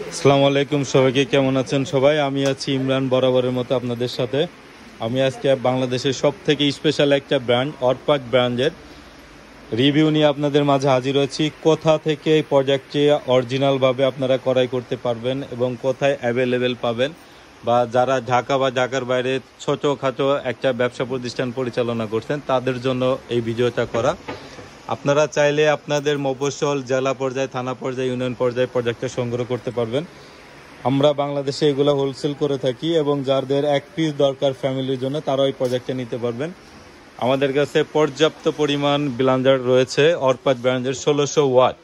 আসসালামু আলাইকুম, সবাইকে কেমন আছেন সবাই? আমি আছি ইমরান, বরাবরের মতো আপনাদের সাথে। আমি আজকে বাংলাদেশের সব থেকে স্পেশাল একটা ব্র্যান্ড অর্পাক ব্র্যান্ডের রিভিউ নিয়ে আপনাদের মাঝে হাজির হয়েছি। কোথা থেকে এই প্রোডাক্টটি অরিজিনালভাবে আপনারা ক্রয় করতে পারবেন এবং কোথায় অ্যাভেলেবেল পাবেন, বা যারা ঢাকা বা ঢাকার বাইরে ছোটোখাটো একটা ব্যবসা প্রতিষ্ঠান পরিচালনা করছেন তাদের জন্য এই ভিডিওটা করা। আপনারা চাইলে আপনাদের মফস্বল, জেলা পর্যায়ে, থানা পর্যায়ে, ইউনিয়ন পর্যায়ে প্রোডাক্টটা সংগ্রহ করতে পারবেন। আমরা বাংলাদেশে এগুলো হোলসেল করে থাকি এবং যাদের এক পিস দরকার ফ্যামিলির জন্য তারাও এই প্রোডাক্টটা নিতে পারবেন। আমাদের কাছে পর্যাপ্ত পরিমাণ ব্লেন্ডার রয়েছে। অর্পাক ব্র্যান্ডের 1600 ওয়াট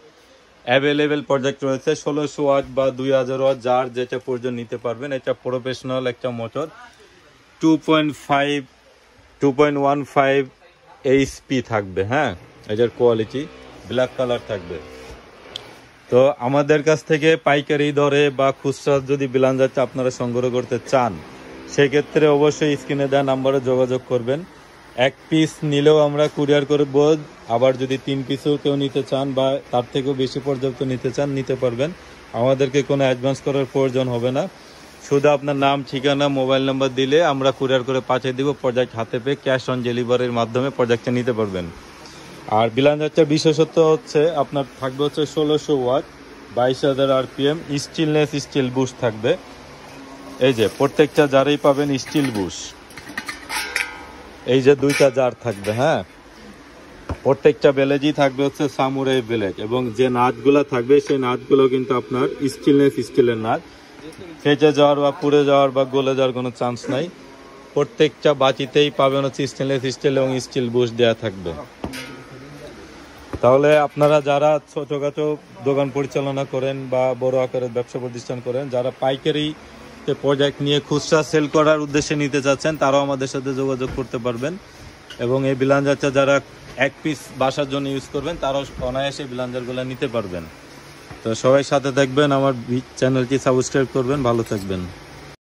অ্যাভেলেবেল প্রোডাক্ট রয়েছে। 1600 ওয়াট বা 2000 ওয়াট, যার যেটা প্রয়োজন নিতে পারবেন। এটা প্রফেশনাল একটা মোটর, 2.15 এইচপি থাকবে। হ্যাঁ, এটার কোয়ালিটি ব্ল্যাক কালার থাকবে। তো আমাদের কাছ থেকে পাইকারি দরে বা খুচরা যদি ব্লেন্ডারটা আপনারা সংগ্রহ করতে চান, সেক্ষেত্রে অবশ্যই স্ক্রিনে দেওয়া নাম্বারে যোগাযোগ করবেন। এক পিস নিলেও আমরা কুরিয়ার করব, আবার যদি 3 পিসও কেউ নিতে চান বা তার থেকেও বেশি পর্যাপ্ত নিতে চান, নিতে পারবেন। আমাদেরকে কোনো অ্যাডভান্স করার প্রয়োজন হবে না। শুধু আপনার নাম, ঠিকানা, মোবাইল নাম্বার দিলে আমরা কুরিয়ার করে পাঠিয়ে দিব। প্রোডাক্ট হাতে পেয়ে ক্যাশ অন ডেলিভারির মাধ্যমে প্রোডাক্টটা নিতে পারবেন। আর ব্লেন্ডারটা বিশেষত্ব হচ্ছে আপনার থাকবে 1600 watt, 22,000 RPM, stainless steel bush থাকবে। এই যে প্রত্যেকটা জারেই পাবেন স্টিল বুশ। এই যে 2টা জার থাকবে। হ্যাঁ, প্রত্যেকটা বেলেজই থাকবে সামুরাই বেলেজ, এবং যে নাটগুলো থাকবে সেই নাটগুলো কিন্তু আপনার স্টিলনেস স্টিলের নাট। ফেটে যাওয়ার বা পুড়ে যাওয়ার বা গলে যাওয়ার কোনো চান্স নাই। প্রত্যেকটা বাটিতেই পাবেন স্টেনলেস স্টিল এবং স্টিল বুশ দেওয়া থাকবে। তাহলে আপনারা যারা ছোটোখাটো দোকান পরিচালনা করেন বা বড় আকারের ব্যবসা প্রতিষ্ঠান করেন, যারা পাইকারিতে প্রোডাক্ট নিয়ে খুচরা সেল করার উদ্দেশ্যে নিতে চাচ্ছেন, তারাও আমাদের সাথে যোগাযোগ করতে পারবেন। এবং এই ব্লেন্ডারটা যারা এক পিস বাসার জন্য ইউজ করবেন, তারাও অনায়াসে ব্লেন্ডারগুলো নিতে পারবেন। তো সবাই সাথে থাকবেন, আমার চ্যানেলটি সাবস্ক্রাইব করবেন। ভালো থাকবেন।